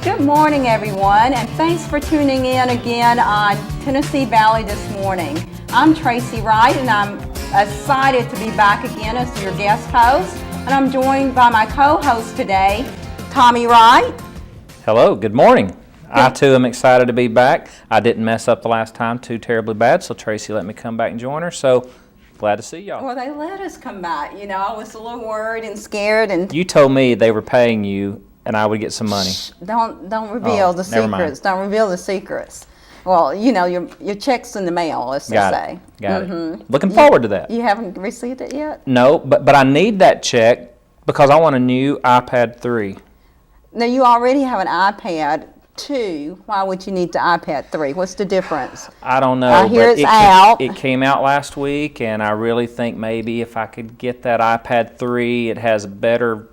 Good morning, everyone, and thanks for tuning in again on Tennessee Valley this morning. I'm Tracy Wright, and I'm excited to be back again as your guest host, and I'm joined by my co-host today, Tommy Wright. Hello, good morning. I too am excited to be back. I didn't mess up the last time too terribly bad, so Tracy let me come back and join her, so glad to see y'all. Well, they let us come back. You know, I was a little worried and scared. And you told me they were paying you and I would get some money. Shh, don't reveal the secrets. Don't reveal the secrets. Well, you know, your check's in the mail, let's just say. Got it. Looking forward to that. You haven't received it yet? No, but I need that check because I want a new iPad 3. Now, you already have an iPad 2. Why would you need the iPad 3? What's the difference? I don't know. I hear it's out. It came out last week, and I really think maybe if I could get that iPad 3, it has a better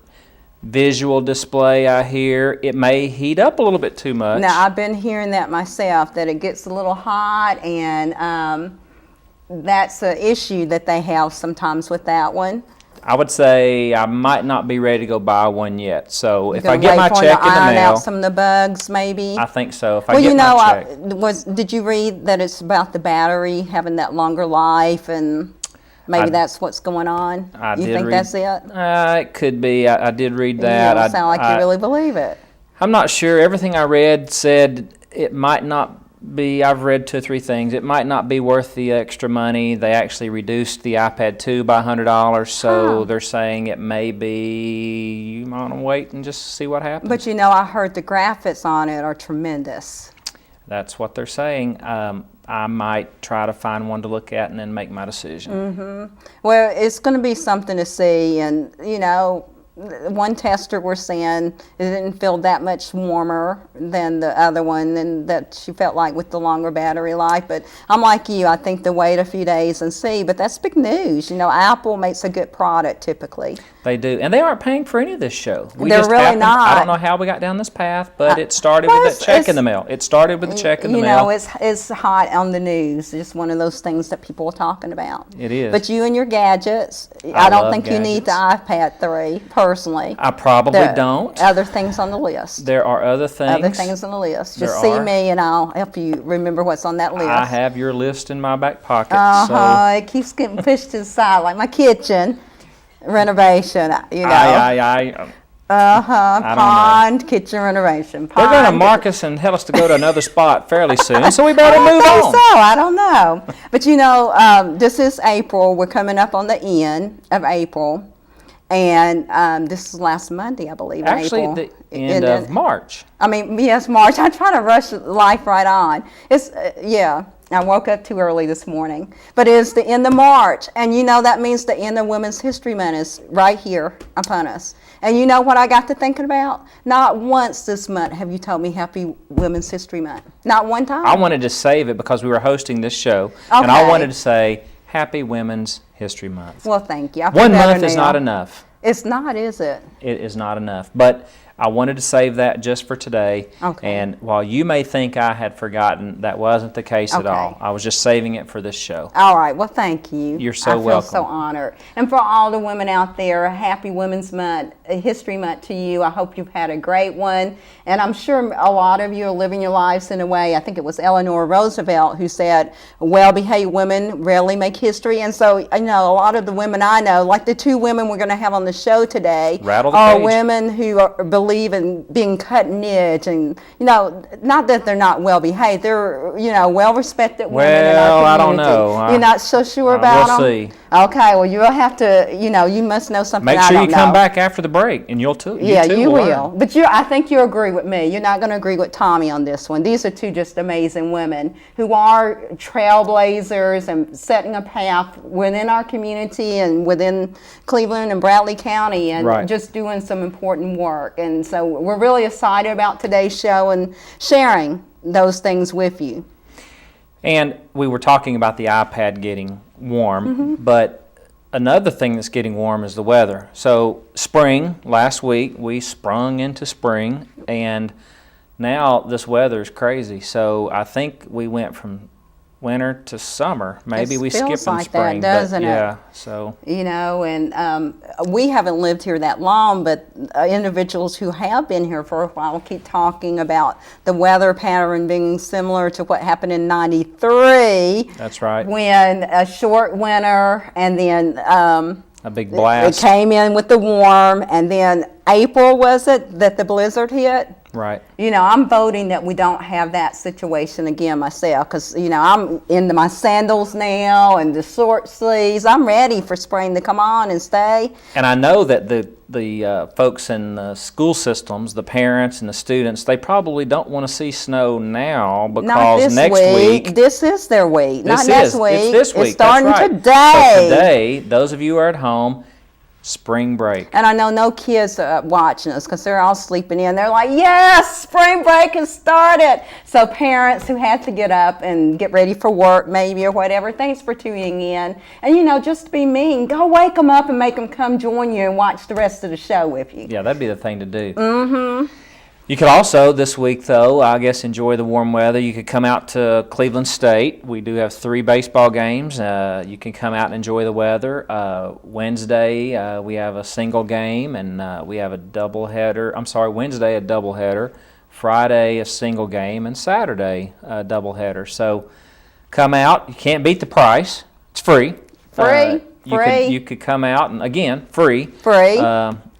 visual display, I hear. It may heat up a little bit too much. Now, I've been hearing that myself, that it gets a little hot, and that's an issue that they have sometimes with that one. I would say I might not be ready to go buy one yet. So if I get my check in the iron mail, out some of the bugs, maybe. I think so. If I get my check. Did you read that it's about the battery having that longer life, and maybe that's what's going on? You think that's it? It could be. I did read that. You don't sound like you really believe it. I'm not sure. Everything I read said it might not be. I've read 2 or 3 things. It might not be worth the extra money. They actually reduced the iPad 2 by $100, so they're saying it may be. You might want to wait and just see what happens. But you know, I heard the graphics on it are tremendous. That's what they're saying. I might try to find one to look at and then make my decision. Mm-hmm. Well, it's going to be something to see, and you know, one tester was saying it didn't feel that much warmer than the other one, and that she felt like with the longer battery life. But I'm like you, I think to wait a few days and see. But that's big news. You know, Apple makes a good product typically. They do, and they aren't paying for any of this show. They're really not. I don't know how we got down this path, but it started with that check in the mail. It started with the check in the mail. You know, it's hot on the news. It's just one of those things that people are talking about. It is. But you and your gadgets, I don't think you need the iPad 3, personally. I probably don't. Other things on the list. There are other things. Other things on the list. Just see me and I'll help you remember what's on that list. I have your list in my back pocket. It keeps getting pushed to the side, like my kitchen renovation, you know. Pond kitchen renovation. They're going to mark us and tell us to go to another spot fairly soon, so we better move on. I don't know. But you know, this is April. We're coming up on the end of April. And this is last Monday, I believe, Actually, in April. the end of March. I mean, yes, March. I try to rush life right on. It's, I woke up too early this morning. But it's the end of March. And you know that means the end of Women's History Month is right here upon us. And you know what I got to thinking about? Not once this month have you told me Happy Women's History Month. Not one time. I wanted to save it because we were hosting this show. Okay. And I wanted to say Happy Women's History Month. Well, thank you. 1 month is not enough. It's not, is it? It is not enough. But I wanted to save that just for today. Okay. And while you may think I had forgotten, that wasn't the case at all. I was just saving it for this show. All right. Well, thank you. You're so welcome. I feel so honored. And for all the women out there, Happy Women's Month, History Month to you. I hope you've had a great one. And I'm sure a lot of you are living your lives in a way, I think it was Eleanor Roosevelt who said, well-behaved women rarely make history. And so, you know, a lot of the women I know, like the 2 women we're going to have on the show today, are women who believe in being cutting edge, and you know, not that they're not well behaved, they're, you know, well respected women in our community. I don't know. You're not so sure about them? We'll see. Okay, well, you'll have to, you know, you must know something I don't know. Make sure you come back after the break, and you'll too. Yeah, you will. But I think you'll agree with me. You're not going to agree with Tommy on this one. These are 2 just amazing women who are trailblazers and setting a path within our community and within Cleveland and Bradley County, and just doing some important work. And so we're really excited about today's show and sharing those things with you. And we were talking about the iPad getting warm, but another thing that's getting warm is the weather. So spring, last week we sprung into spring, and now this weather is crazy. So I think we went from winter to summer. Maybe It we skip feels in like that, spring, doesn't but it? yeah. So And we haven't lived here that long, but individuals who have been here for a while keep talking about the weather pattern being similar to what happened in '93. that's right. When a short winter and then A big it blast. came in with the warm, and then April, was it, that the blizzard hit? Right. I'm voting that we don't have that situation again myself, because, I'm into my sandals now and the short sleeves. I'm ready for spring to come on and stay. And I know that the folks in the school systems, the parents and the students, they probably don't want to see snow now Not because this next week. This is their week, not next week. It's this week. It's starting That's right. today. So today, those of you who are at home, spring break. And I know no kids are watching us because they're all sleeping in. They're like, yes, spring break has started. So parents who have to get up and get ready for work maybe or whatever, thanks for tuning in. And, just to be mean, go wake them up and make them come join you and watch the rest of the show with you. Yeah, that'd be the thing to do. Mm-hmm. You could also, this week though, I guess enjoy the warm weather. You could come out to Cleveland State. We do have 3 baseball games. You can come out and enjoy the weather. Wednesday, we have a single game, and we have a doubleheader. I'm sorry, Wednesday a doubleheader, Friday a single game, and Saturday a doubleheader. So come out. You can't beat the price. It's free. Free. You could come out, and again, free. Free.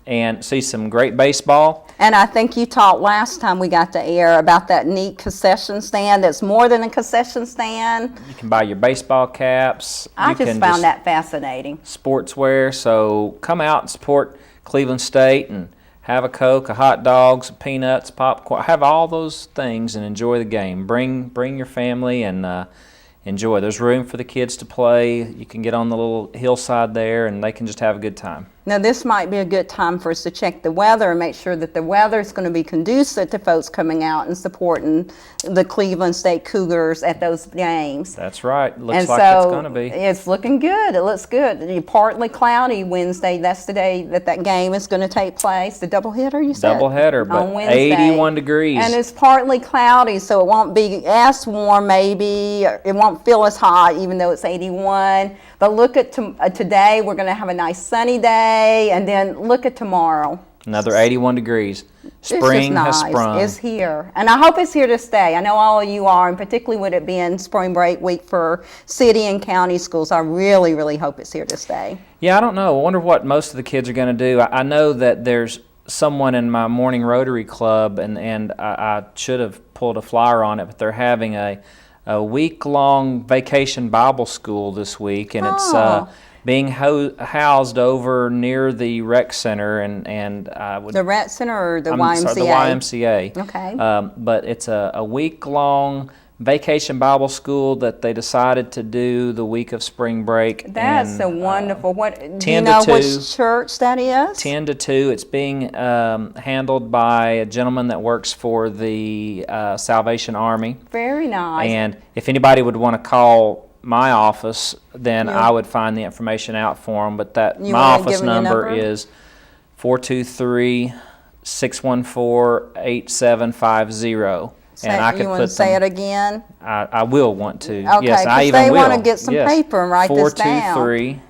And see some great baseball. And I think you talked last time we got to air about that neat concession stand that's more than a concession stand. You can buy your baseball caps. I just found that fascinating. Sportswear. So come out and support Cleveland State and have a Coke, a hot dog, some peanuts, popcorn. Have all those things and enjoy the game. Bring your family and enjoy. There's room for the kids to play. You can get on the little hillside there and they can just have a good time. Now, this might be a good time for us to check the weather and make sure that the weather is going to be conducive to folks coming out and supporting the Cleveland State Cougars at those games. That's right. Looks And like so it's going to be. It's looking good. It looks good. Partly cloudy Wednesday. That's the day that game is going to take place. The doubleheader, you said? Doubleheader, but on Wednesday. 81 degrees. And it's partly cloudy, so it won't be as warm maybe. It won't feel as hot, even though it's 81. But look at today. We're going to have a nice sunny day. And then look at tomorrow. Another 81 degrees. It's just Spring nice. has sprung. It's here. And I hope it's here to stay. I know all of you are, and particularly with it being spring break week for city and county schools, I really, really hope it's here to stay. Yeah, I don't know. I wonder what most of the kids are going to do. I know that there's someone in my morning Rotary Club, and I should have pulled a flyer on it, but they're having a week-long vacation Bible school this week, and it's being housed over near the rec center, and I would The rec center or the I'm YMCA? sorry, the YMCA. Okay. But it's a week-long vacation Bible school that they decided to do the week of spring break. That's and, so wonderful. What do you 10 to know 2. which church that is? 10 to 2. It's being handled by a gentleman that works for the Salvation Army. Very nice. And if anybody would want to call my office, then I would find the information out for them. But You my wanna office give me your number number? is 423-614-8750. And I could you want put to say them, it again? I will want to. Okay, yes, I 'cause even they will. wanna get some Yes. paper and write this down.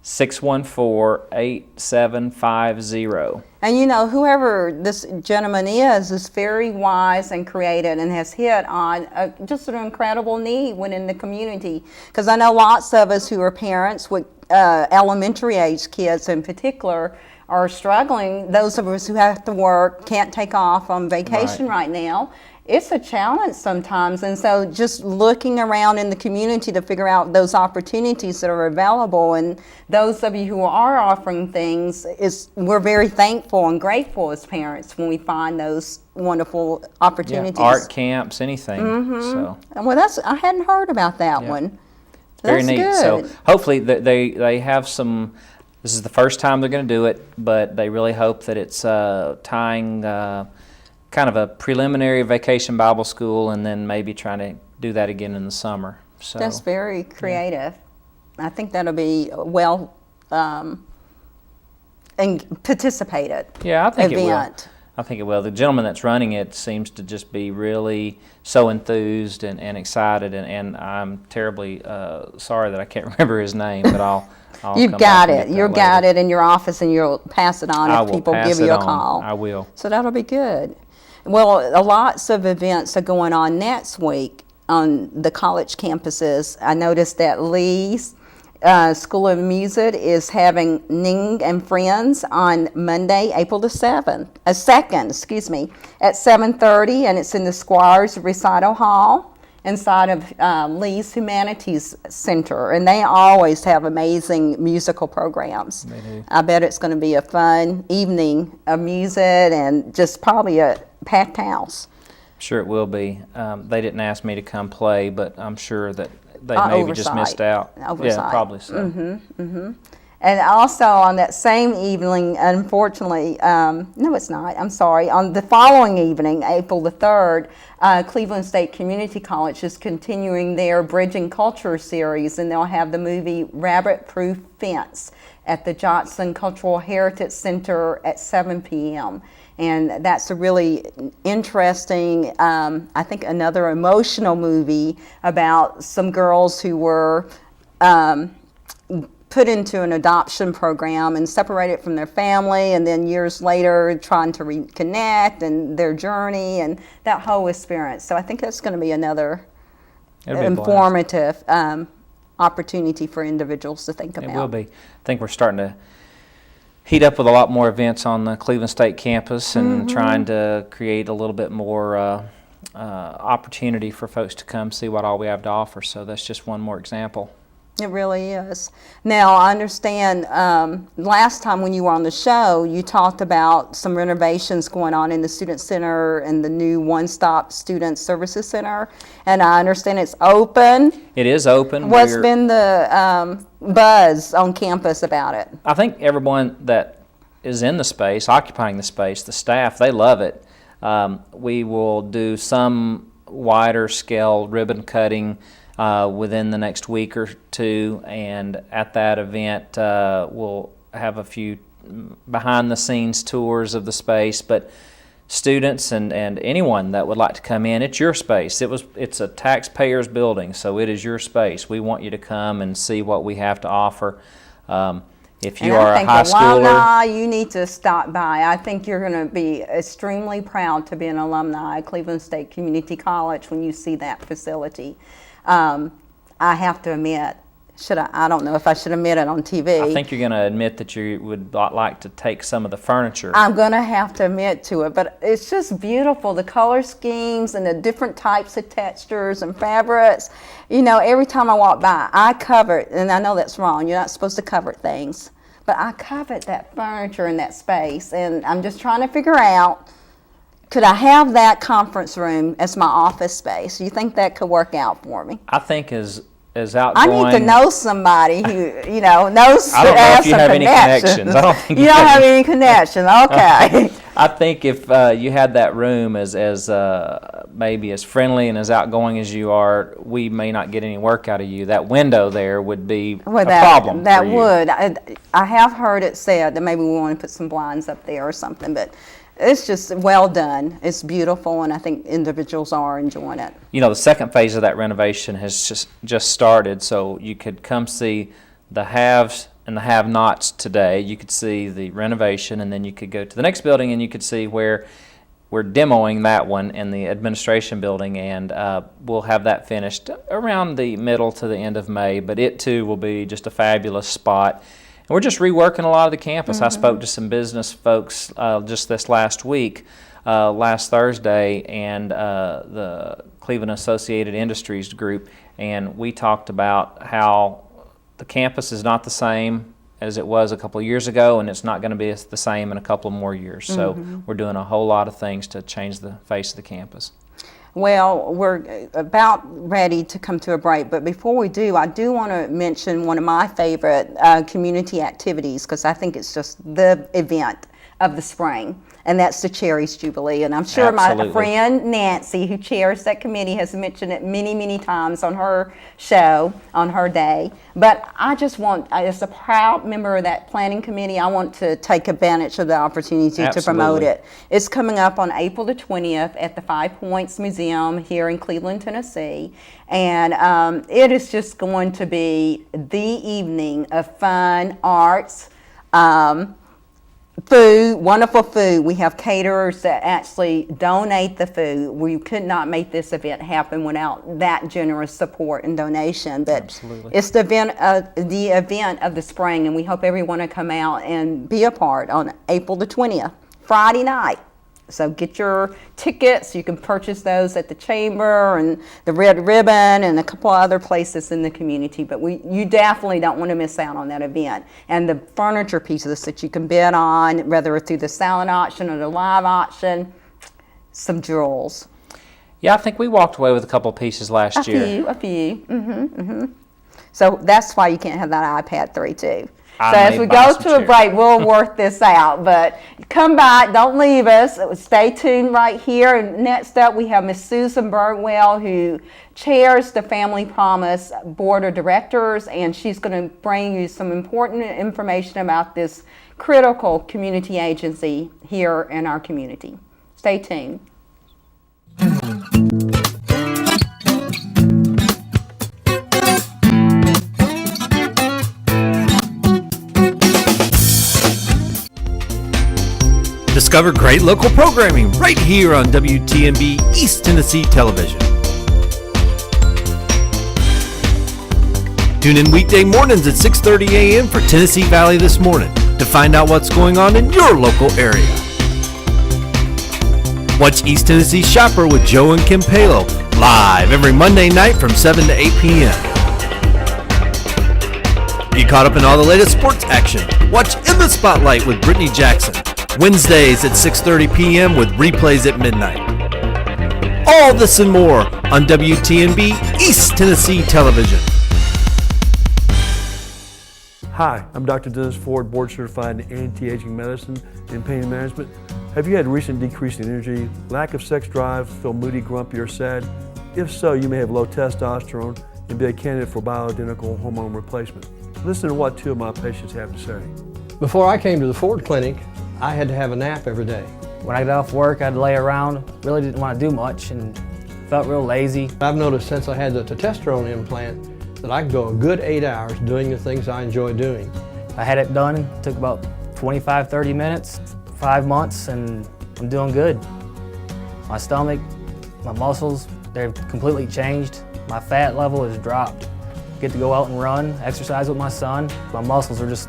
423-614-8750. And whoever this gentleman is very wise and creative and has hit on just an incredible need within the community. Because I know lots of us who are parents with elementary age kids in particular are struggling. Those of us who have to work, can't take off on vacation right now. It's a challenge sometimes, and so just looking around in the community to figure out those opportunities that are available, and those of you who are offering things, we're very thankful and grateful as parents when we find those wonderful opportunities. Yeah, art camps, anything. So. Well, I hadn't heard about that one. Very That's neat. good. So hopefully they have some. This is the first time they're going to do it, but they really hope that it's tying kind of a preliminary vacation Bible school, and then maybe trying to do that again in the summer. So That's very creative. I think that'll be well and participated. yeah, I think event. I think it will. The gentleman that's running it seems to just be really so enthused and excited, and I'm terribly sorry that I can't remember his name, but I'll You've come got back and it. get that You've later. got it in your office, and you'll pass it on I if will people pass give you it a on. call. I will. So that'll be good. Well, lots of events are going on next week on the college campuses. I noticed that Lee's School of Music is having Ning and Friends on Monday, April the 2nd, at 7:30, and it's in the Squires Recital Hall inside of Lee's Humanities Center, and they always have amazing musical programs. They do. I bet it's going to be a fun evening of music and just probably a packed house. Sure it will be. They didn't ask me to come play, but I'm sure that they maybe just Oversight. missed out. Oversight. Yeah, probably so. And also on that same evening, unfortunately, no, it's not. I'm sorry. On the following evening, April the 3rd, Cleveland State Community College is continuing their Bridging Culture series, and they'll have the movie Rabbit Proof Fence at the Johnson Cultural Heritage Center at 7 p.m. And that's a really interesting, I think, another emotional movie about some girls who were put into an adoption program and separated from their family, and then years later trying to reconnect and their journey and that whole experience. So I think that's going to be another It'll be a blast. informative opportunity for individuals to think about. It will be. I think we're starting to heat up with a lot more events on the Cleveland State campus and trying to create a little bit more opportunity for folks to come see what all we have to offer. So that's just one more example. It really is. Now, I understand last time when you were on the show, you talked about some renovations going on in the Student Center and the new One-Stop Student Services Center. And I understand it's open. It is open. What's been the buzz on campus about it? I think everyone that is in the space, occupying the space, the staff, they love it. We will do some wider scale ribbon cutting within the next week or two, and at that event we'll have a few behind the scenes tours of the space. But students and anyone that would like to come in, it's your space. It's a taxpayer's building, so it is your space. We want you to come and see what we have to offer. If you are a high schooler, alumni, you need to stop by. I think you're going to be extremely proud to be an alumni at Cleveland State Community College when you see that facility. I have to admit, I don't know if I should admit it on TV. I think you're going to admit that you would like to take some of the furniture. I'm going to have to admit to it, but it's just beautiful, the color schemes and the different types of textures and fabrics. You know, every time I walk by, I covet, and I know that's wrong, you're not supposed to covet things, but I covet that furniture in that space, and I'm just trying to figure out, could I have that conference room as my office space? Do you think that could work out for me? I think as outgoing. I need to know somebody who, knows. I don't know if you have any connections. I don't think you don't have any connections. Okay. I think if you had that room as maybe as friendly and as outgoing as you are, we may not get any work out of you. That window there would be a problem That for you. would. I have heard it said that maybe we want to put some blinds up there or something, but it's just well done. It's beautiful, and I think individuals are enjoying it. You know, the second phase of that renovation has just started, so you could come see the haves and the have-nots today. You could see the renovation, and then you could go to the next building and you could see where we're demoing that one in the administration building, and we'll have that finished around the middle to the end of May, but it too will be just a fabulous spot. And we're just reworking a lot of the campus. I spoke to some business folks just this last week, last Thursday, and the Cleveland Associated Industries group, and we talked about how the campus is not the same as it was a couple of years ago, and it's not going to be the same in a couple of more years. So we're doing a whole lot of things to change the face of the campus. Well, we're about ready to come to a break, but before we do, I do want to mention one of my favorite community activities, because I think it's just the event of the spring, and that's the Cherries Jubilee. And I'm sure my Absolutely. friend Nancy, who chairs that committee, has mentioned it many, many times on her show, on her day. But I just want, as a proud member of that planning committee, I want to take advantage of the opportunity to promote Absolutely. it. It's coming up on April the 20th at the Five Points Museum here in Cleveland, Tennessee. And it is just going to be the evening of fun, arts, food, wonderful food. We have caterers that actually donate the food. We could not make this event happen without that generous support and donation. But Absolutely. it's the event of the spring, and we hope everyone will come out and be a part on April the 20th, Friday night. So get your tickets. You can purchase those at the Chamber and the Red Ribbon and a couple other places in the community. But you definitely don't want to miss out on that event. And the furniture pieces that you can bid on, whether through the silent auction or the live auction, some jewels. Yeah, I think we walked away with a couple pieces last year. A few. So that's why you can't have that iPad 3 too. I So as may we buy go some to a chairs. break, we'll work this out. But come back, don't leave us. Stay tuned right here. And next up, we have Miss Susan Birdwell, who chairs the Family Promise Board of Directors, and she's going to bring you some important information about this critical community agency here in our community. Stay tuned. Discover great local programming right here on WTMB East Tennessee Television. Tune in weekday mornings at 6:30 a.m. for Tennessee Valley This Morning to find out what's going on in your local area. Watch East Tennessee Shopper with Joe and Kim Palo live every Monday night from 7 to 8 p.m. Be caught up in all the latest sports action. Watch In the Spotlight with Brittany Jackson. Wednesdays at 6:30 p.m. with replays at midnight. All this and more on WTMB East Tennessee Television. Hi, I'm Dr. Dennis Ford, board certified in anti-aging medicine and pain management. Have you had a recent decrease in energy, lack of sex drive, feel moody, grumpy, or sad? If so, you may have low testosterone and be a candidate for bioidentical hormone replacement. Listen to what two of my patients have to say. Before I came to the Ford Clinic, I had to have a nap every day. When I got off work, I'd lay around, really didn't want to do much and felt real lazy. I've noticed since I had the testosterone implant that I could go a good 8 hours doing the things I enjoy doing. I had it done, it took about 25, 30 minutes, 5 months, and I'm doing good. My stomach, my muscles, they've completely changed. My fat level has dropped. Get to go out and run, exercise with my son. My muscles are just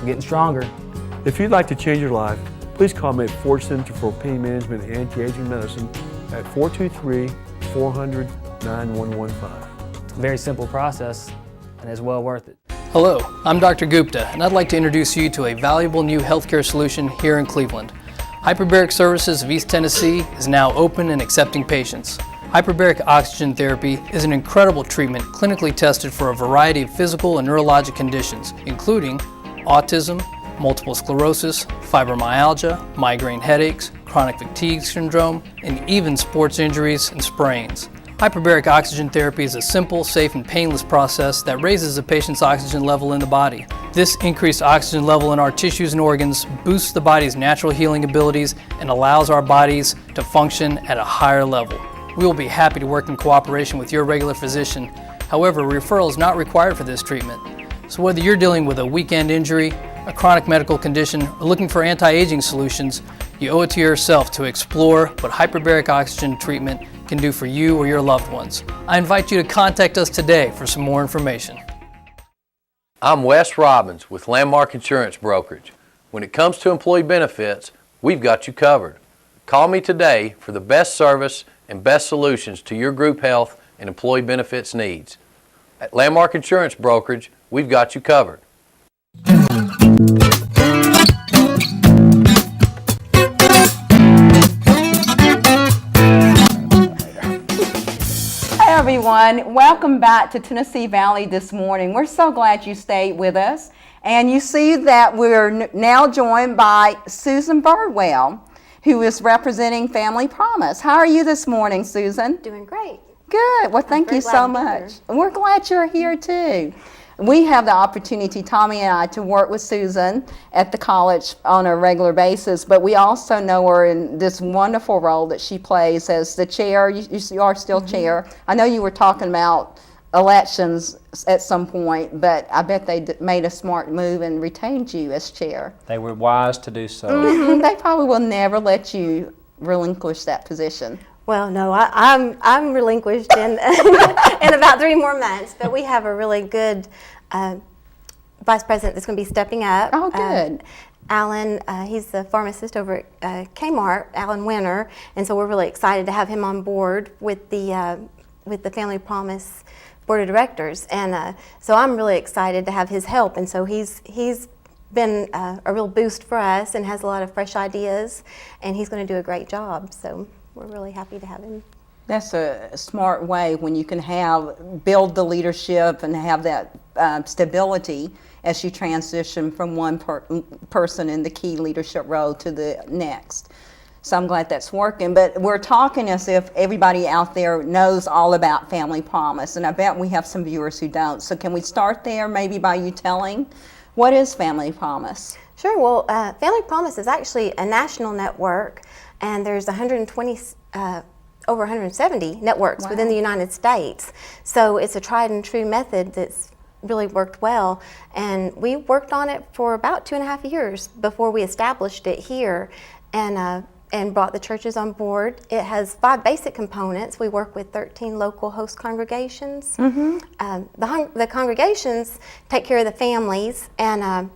getting stronger. If you'd like to change your life, please call me at Ford Center for Pain Management and Anti-Aging Medicine at 423-400-9115. Very simple process, and it's well worth it. Hello, I'm Dr. Gupta, and I'd like to introduce you to a valuable new healthcare solution here in Cleveland. Hyperbaric Services of East Tennessee is now open and accepting patients. Hyperbaric oxygen therapy is an incredible treatment clinically tested for a variety of physical and neurologic conditions, including autism, multiple sclerosis, fibromyalgia, migraine headaches, chronic fatigue syndrome, and even sports injuries and sprains. Hyperbaric oxygen therapy is a simple, safe, and painless process that raises a patient's oxygen level in the body. This increased oxygen level in our tissues and organs boosts the body's natural healing abilities and allows our bodies to function at a higher level. We will be happy to work in cooperation with your regular physician. However, referral is not required for this treatment. So whether you're dealing with a weekend injury, a chronic medical condition, or looking for anti-aging solutions, you owe it to yourself to explore what hyperbaric oxygen treatment can do for you or your loved ones. I invite you to contact us today for some more information. I'm Wes Robbins with Landmark Insurance Brokerage. When it comes to employee benefits, we've got you covered. Call me today for the best service and best solutions to your group health and employee benefits needs. At Landmark Insurance Brokerage, we've got you covered. Hi everyone, welcome back to Tennessee Valley This Morning. We're so glad you stayed with us. And you see that we're now joined by Susan Birdwell, who is representing Family Promise. How are you this morning, Susan? Doing great. Good. Well, thank you so much. We're glad you're here too. We have the opportunity, Tommy and I, to work with Susan at the college on a regular basis, but we also know her in this wonderful role that she plays as the chair. You are still chair. I know you were talking about elections at some point, but I bet they made a smart move and retained you as chair. They were wise to do so. They probably will never let you relinquish that position. Well, no, I'm relinquished in in about 3 more months, but we have a really good vice president that's going to be stepping up. Oh, good. Alan, he's the pharmacist over at Kmart, Alan Winter, and so we're really excited to have him on board with the Family Promise Board of Directors, and so I'm really excited to have his help, and so he's been a real boost for us and has a lot of fresh ideas, and he's going to do a great job, so we're really happy to have him. That's a smart way when you can build the leadership and have that stability as you transition from one person in the key leadership role to the next. So I'm glad that's working. But we're talking as if everybody out there knows all about Family Promise, and I bet we have some viewers who don't. So can we start there maybe by you telling what is Family Promise? Sure. Well, Family Promise is actually a national network, and there's over 170 networks within the United States. So it's a tried and true method that's really worked well. And we worked on it for about 2.5 years before we established it here and brought the churches on board. It has 5 basic components. We work with 13 local host congregations. The congregations take care of the families and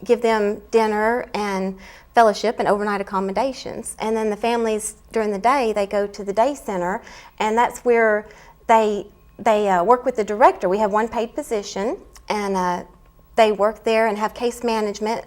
give them dinner and fellowship and overnight accommodations. And then the families during the day, they go to the day center, and that's where they work with the director. We have one paid position, and they work there and have case management,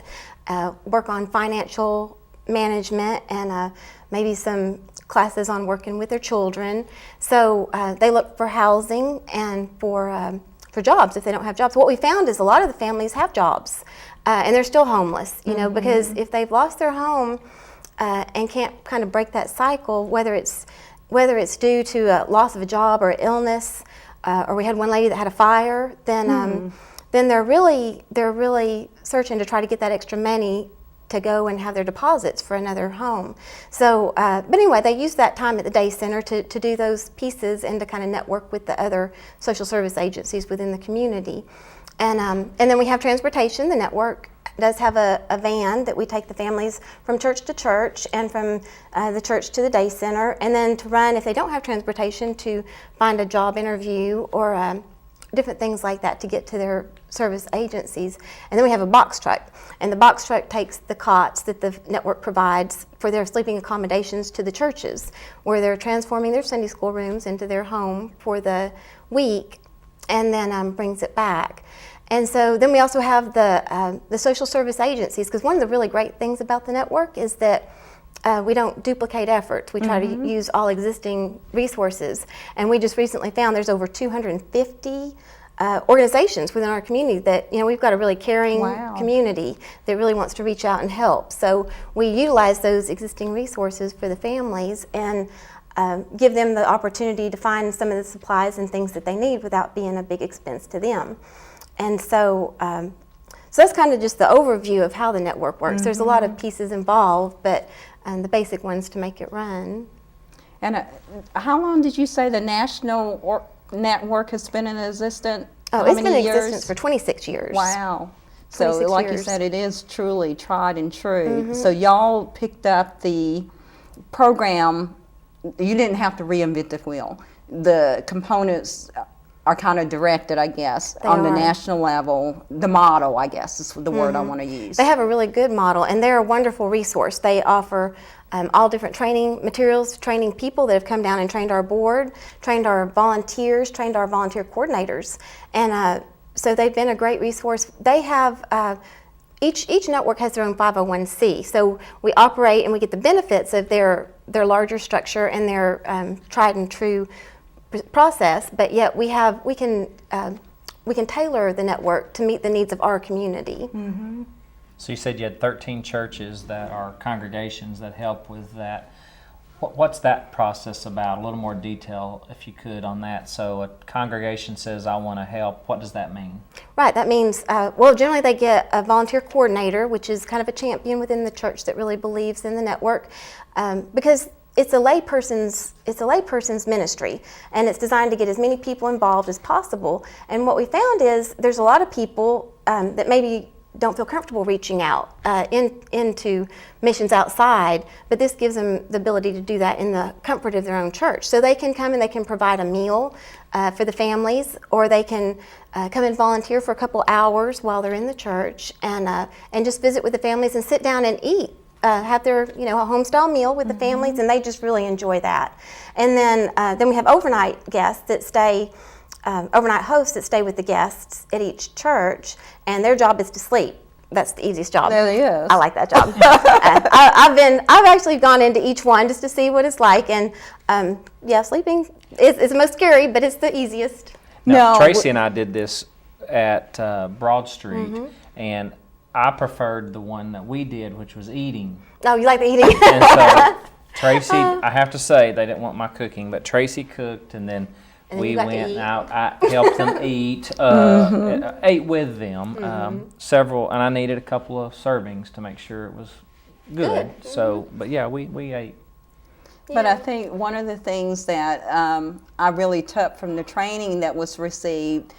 work on financial management, and maybe some classes on working with their children. So they look for housing and for jobs if they don't have jobs. What we found is a lot of the families have jobs. And they're still homeless, you know, because if they've lost their home and can't kind of break that cycle, whether it's due to a loss of a job or illness, or we had one lady that had a fire, then they're really searching to try to get that extra money to go and have their deposits for another home. So, but anyway, they use that time at the day center to do those pieces and to kind of network with the other social service agencies within the community. And then we have transportation. The network does have a van that we take the families from church to church and from the church to the day center, and then to run, if they don't have transportation, to find a job interview or different things like that to get to their service agencies. And then we have a box truck, and the box truck takes the cots that the network provides for their sleeping accommodations to the churches, where they're transforming their Sunday school rooms into their home for the week, and then brings it back. And so then we also have the social service agencies, because one of the really great things about the network is that we don't duplicate efforts. We try to use all existing resources. And we just recently found there's over 250 organizations within our community that, you know, we've got a really caring community that really wants to reach out and help. So we utilize those existing resources for the families and give them the opportunity to find some of the supplies and things that they need without being a big expense to them. And so, so that's kind of just the overview of how the network works. There's a lot of pieces involved, but the basic ones to make it run. And how long did you say the national network has been in existence? Oh, it's been in existence for 26 years. Wow. So like you said, it is truly tried and true. So y'all picked up the program. You didn't have to reinvent the wheel. The components are kind of directed, I guess, on the national level. The model, I guess, is the word I want to use. They have a really good model, and they're a wonderful resource. They offer all different training materials, training people that have come down and trained our board, trained our volunteers, trained our volunteer coordinators. And so they've been a great resource. They have, each network has their own 501c. So we operate and we get the benefits of their larger structure and their tried and true process, but yet we can we can tailor the network to meet the needs of our community. So you said you had 13 churches that are congregations that help with that. What's that process about? A little more detail, if you could, on that. So a congregation says, I want to help. What does that mean? Right, that means, well, generally they get a volunteer coordinator, which is kind of a champion within the church that really believes in the network, because it's a layperson's ministry, and it's designed to get as many people involved as possible. And what we found is there's a lot of people that maybe don't feel comfortable reaching out into missions outside, but this gives them the ability to do that in the comfort of their own church. So they can come and they can provide a meal for the families, or they can come and volunteer for a couple hours while they're in the church and just visit with the families and sit down and eat. Have their, a home-style meal with the families, and they just really enjoy that. And then we have overnight guests that stay, overnight hosts that stay with the guests at each church, and their job is to sleep. That's the easiest job. There it is. I like that job. I've actually gone into each one just to see what it's like, and sleeping is the most scary, but it's the easiest. Now, Tracy and I did this at Broad Street, and I preferred the one that we did, which was eating. Oh, you like the eating? And so Tracy, I have to say, they didn't want my cooking, but Tracy cooked, and then we went out. I helped them eat, ate with them, several, and I needed a couple of servings to make sure it was good. So, but yeah, we ate. But I think one of the things that I really took from the training that was received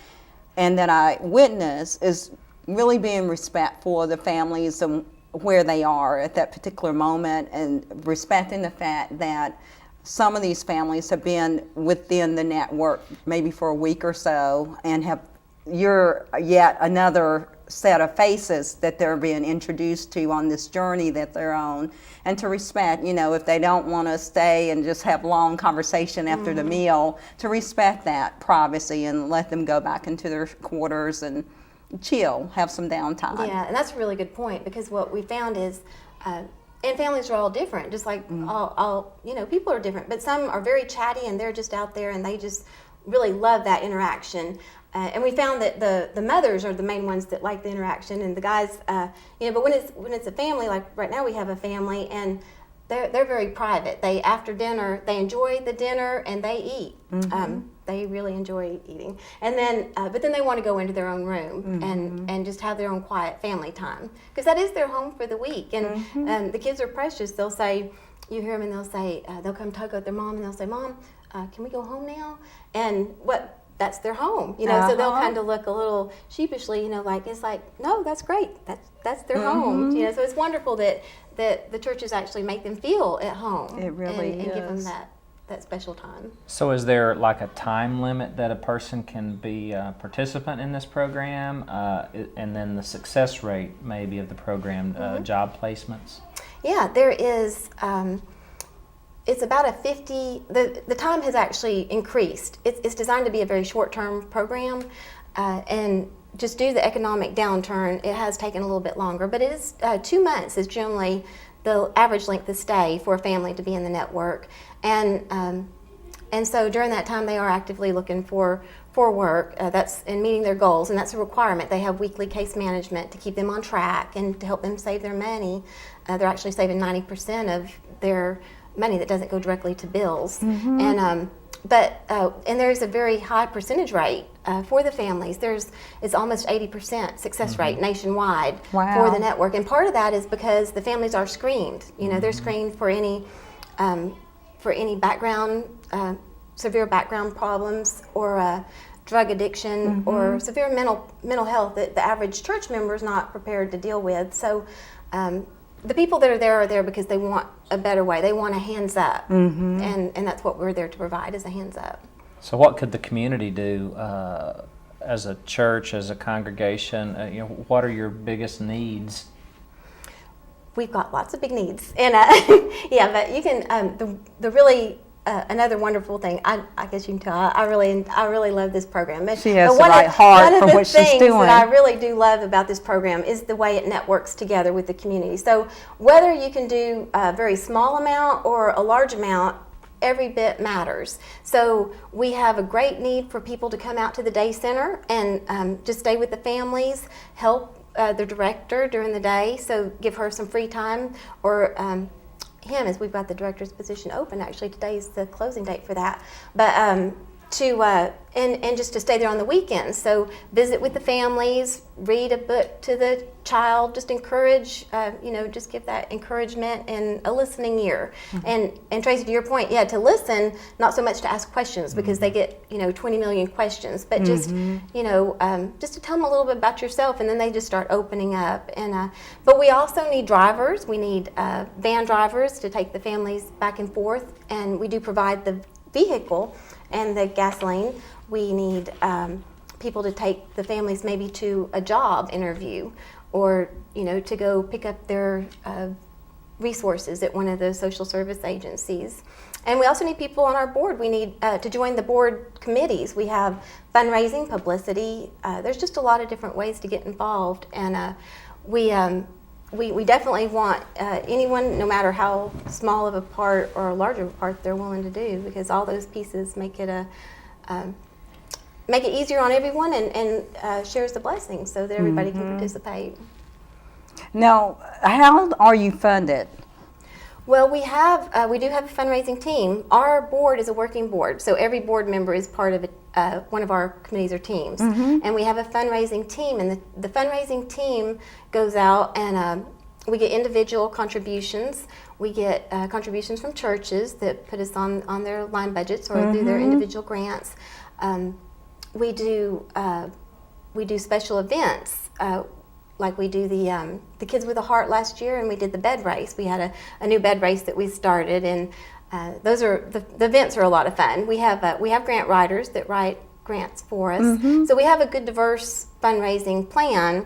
and that I witnessed is really being respectful of the families and where they are at that particular moment, and respecting the fact that some of these families have been within the network maybe for a week or so, and you're yet another set of faces that they're being introduced to on this journey that they're on, and to respect, if they don't want to stay and just have long conversation after the meal, to respect that privacy and let them go back into their quarters and chill, have some downtime. Yeah, and that's a really good point, because what we found is, and families are all different, just like all people are different, but some are very chatty and they're just out there and they just really love that interaction. And we found that the mothers are the main ones that like the interaction, and the guys, but when it's a family, like right now we have a family, and they're very private. After dinner, they enjoy the dinner and they eat. They really enjoy eating, and then but then they want to go into their own room and just have their own quiet family time, because that is their home for the week. And the kids are precious. They'll say, you hear them, and they'll say, they'll come tug at their mom, and they'll say, "Mom, can we go home now?" And that's their home, so they'll kind of look a little sheepishly, it's like, no, that's great. That's their home, so it's wonderful that the churches actually make them feel at home. It really and is. give them that special time. So is there like a time limit that a person can be a participant in this program, and then the success rate maybe of the program, job placements? Yeah, there is. It's about a 50. The time has actually increased. It's designed to be a very short-term program, and just due to the economic downturn, it has taken a little bit longer. But it is 2 months is generally the average length of stay for a family to be in the network, and so during that time they are actively looking for work. That's in meeting their goals, and that's a requirement. They have weekly case management to keep them on track and to help them save their money. They're actually saving 90% of their money that doesn't go directly to bills, and there's a very high percentage rate for the families. It's almost 80% success rate nationwide for the network, and part of that is because the families are screened. They're screened for any background, severe background problems, or drug addiction, or severe mental health that the average church member is not prepared to deal with. So the people that are there because they want a better way. They want a hands up, and that's what we're there to provide, is a hands up. So what could the community do as a church, as a congregation? What are your biggest needs? We've got lots of big needs, and but you can the really. Another wonderful thing, I guess you can tell, I really love this program. She has the right heart for what she's doing. One of the things that I really do love about this program is the way it networks together with the community. So whether you can do a very small amount or a large amount every bit matters. So we have a great need for people to come out to the day center and just stay with the families, help the director during the day, so give her some free time, or him, as we've got the director's position open. Actually, today is the closing date for that. But and just to stay there on the weekends. So visit with the families, read a book to the child, just encourage, just give that encouragement and a listening ear. And Tracy, to your point, to listen, not so much to ask questions, because they get 20 million questions, but just just to tell them a little bit about yourself, and then they just start opening up. And but we also need drivers. We need van drivers to take the families back and forth, and we do provide the vehicle and the gasoline. We need people to take the families maybe to a job interview, or to go pick up their resources at one of the social service agencies. And we also need people on our board. We need to join the board committees. We have fundraising, publicity. There's just a lot of different ways to get involved, and we definitely want anyone, no matter how small of a part or large of a part they're willing to do, because all those pieces make it easier on everyone, and shares the blessings so that everybody can participate. Now, how are you funded? Well, we do have a fundraising team. Our board is a working board, so every board member is part of one of our committees or teams. And we have a fundraising team, and the fundraising team goes out, and we get individual contributions. We get contributions from churches that put us on their line budgets or through their individual grants. We do special events. Like we do the Kids with a Heart last year, and we did the bed race. We had a new bed race that we started, and those are the events are a lot of fun. We have grant writers that write grants for us, so we have a good diverse fundraising plan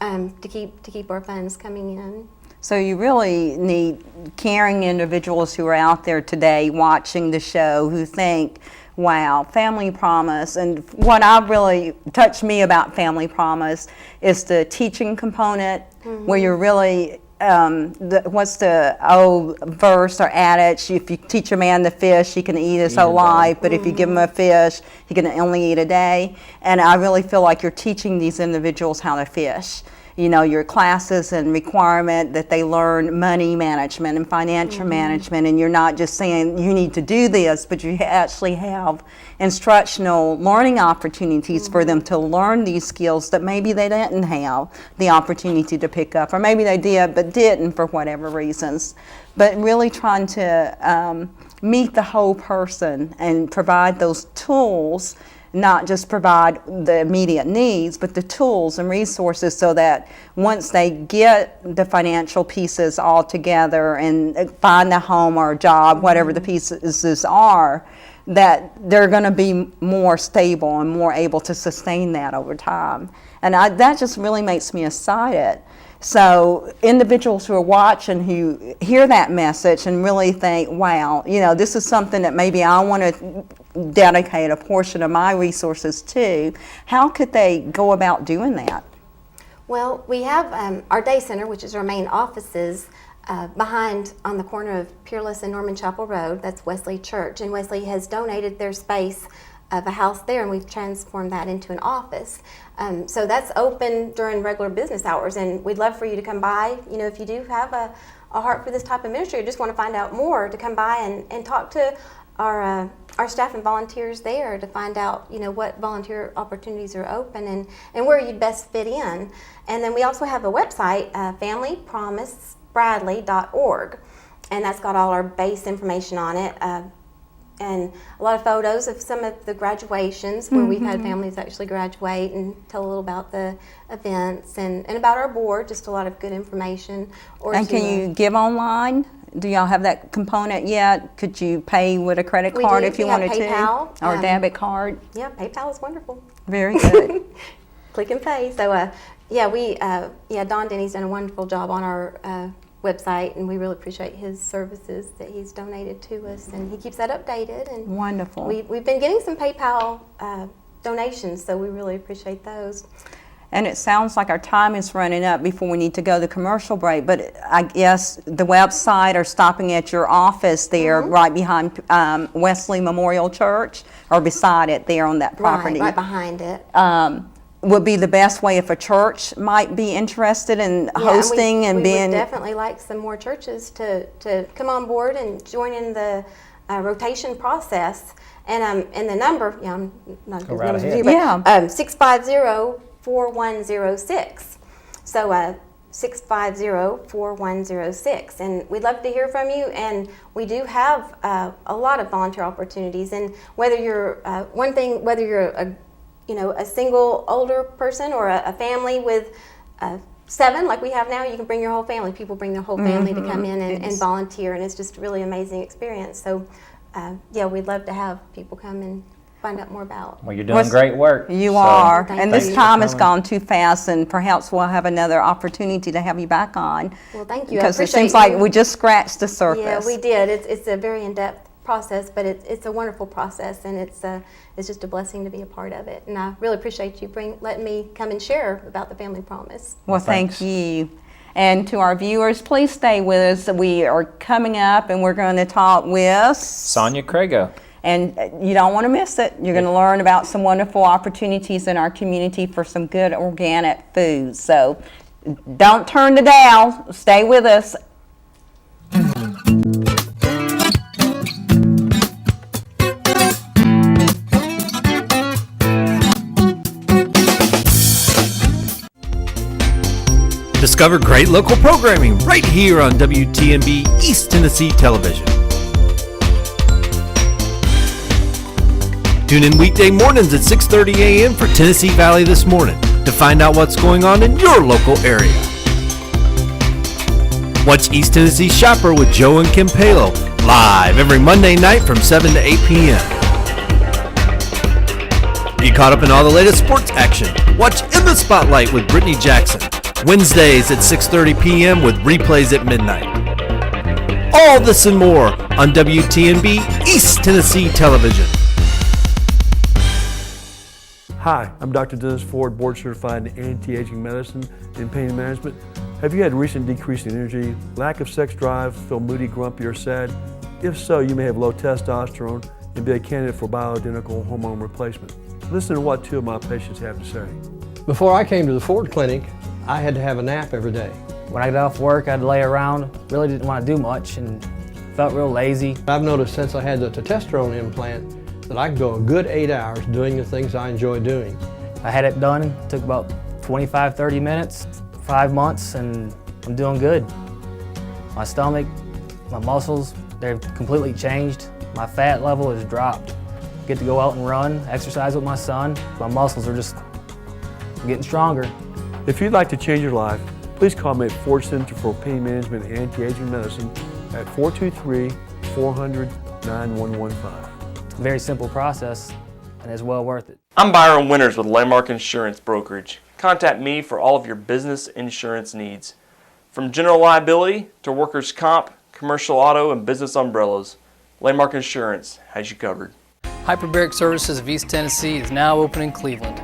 to keep our funds coming in. So you really need caring individuals who are out there today watching the show who think, wow, Family Promise. And what really touched me about Family Promise is the teaching component, where you're really, what's the old verse or adage, if you teach a man to fish, he can eat his whole life, but if you give him a fish, he can only eat a day. And I really feel like you're teaching these individuals how to fish. Your classes and requirement that they learn money management and financial management, and you're not just saying you need to do this, but you actually have instructional learning opportunities for them to learn these skills that maybe they didn't have the opportunity to pick up, or maybe they did but didn't for whatever reasons. But really trying to meet the whole person and provide those tools, not just provide the immediate needs, but the tools and resources, so that once they get the financial pieces all together and find a home or a job, whatever the pieces are, that they're going to be more stable and more able to sustain that over time. And that just really makes me excited. So individuals who are watching, who hear that message and really think, wow, this is something that maybe I want to dedicate a portion of my resources to, how could they go about doing that? Well, we have our day center, which is our main offices, behind on the corner of Peerless and Norman Chapel Road. That's Wesley Church, and Wesley has donated their space of a house there, and we've transformed that into an office. So that's open during regular business hours, and we'd love for you to come by. If you do have a heart for this type of ministry, or just want to find out more, to come by and talk to our staff and volunteers there to find out, what volunteer opportunities are open and where you'd best fit in. And then we also have a website, familypromisebradley.org, and that's got all our base information on it. And a lot of photos of some of the graduations where we've had families actually graduate, and tell a little about the events and about our board, just a lot of good information. And can you give online? Do y'all have that component yet? Could you pay with a credit card if you wanted PayPal, to? Or a debit card? Yeah, PayPal is wonderful. Very good. Click and pay. So, Don Denny's done a wonderful job on our website, and we really appreciate his services that he's donated to us, and he keeps that updated. And wonderful. We've been getting some PayPal donations, so we really appreciate those. And it sounds like our time is running up before we need to go to commercial break, but I guess the website or stopping at your office there right behind Wesley Memorial Church, or beside it there on that property. Right behind it. Would be the best way if a church might be interested in hosting and we being. would definitely like some more churches to come on board and join in the rotation process. And the number, I'm not Go good right numbers with ahead. you, but Yeah. 650-4106. So 650-4106, and we'd love to hear from you. And we do have a lot of volunteer opportunities. And whether you're whether you're a single older person or a family with 7 like we have now, you can bring your whole family. People bring their whole family to come in and volunteer, and it's just a really amazing experience. So we'd love to have people come and find out more about. Well, you're doing great work. You are, Thank and you. this time has gone too fast, and perhaps we'll have another opportunity to have you back on. Well, thank you. I Because it appreciate seems like you. we just scratched the surface. Yeah, we did. It's a very in-depth process, but it's a wonderful process, and it's just a blessing to be a part of it. And I really appreciate you letting me come and share about the Family Promise. Well, thank you. And to our viewers, please stay with us. We are coming up, and we're going to talk with Sonia Crago. And you don't want to miss it. You're going to learn about some wonderful opportunities in our community for some good organic food. So don't turn the dial. Stay with us. Discover great local programming right here on WTMB East Tennessee Television. Tune in weekday mornings at 6:30 a.m. for Tennessee Valley This Morning to find out what's going on in your local area. Watch East Tennessee Shopper with Joe and Kim Palo live every Monday night from 7 to 8 p.m. Get caught up in all the latest sports action. Watch In the Spotlight with Brittany Jackson Wednesdays at 6:30 p.m. with replays at midnight. All this and more on WTMB East Tennessee Television. Hi, I'm Dr. Dennis Ford, board certified in anti-aging medicine and pain management. Have you had recent decrease in energy, lack of sex drive, feel moody, grumpy, or sad? If so, you may have low testosterone and be a candidate for bioidentical hormone replacement. Listen to what 2 of my patients have to say. Before I came to the Ford Clinic, I had to have a nap every day. When I got off work, I'd lay around, really didn't want to do much, and felt real lazy. I've noticed since I had the testosterone implant that I can go a good 8 hours doing the things I enjoy doing. I had it done, it took about 25-30 minutes, 5 months, and I'm doing good. My stomach, my muscles, they've completely changed. My fat level has dropped. Get to go out and run, exercise with my son. My muscles are just getting stronger. If you'd like to change your life, please call me at Ford Center for Pain Management and Anti-Aging Medicine at 423-400-9115. It's a very simple process, and it's well worth it. I'm Byron Winters with Landmark Insurance Brokerage. Contact me for all of your business insurance needs. From general liability to workers' comp, commercial auto, and business umbrellas, Landmark Insurance has you covered. Hyperbaric Services of East Tennessee is now open in Cleveland.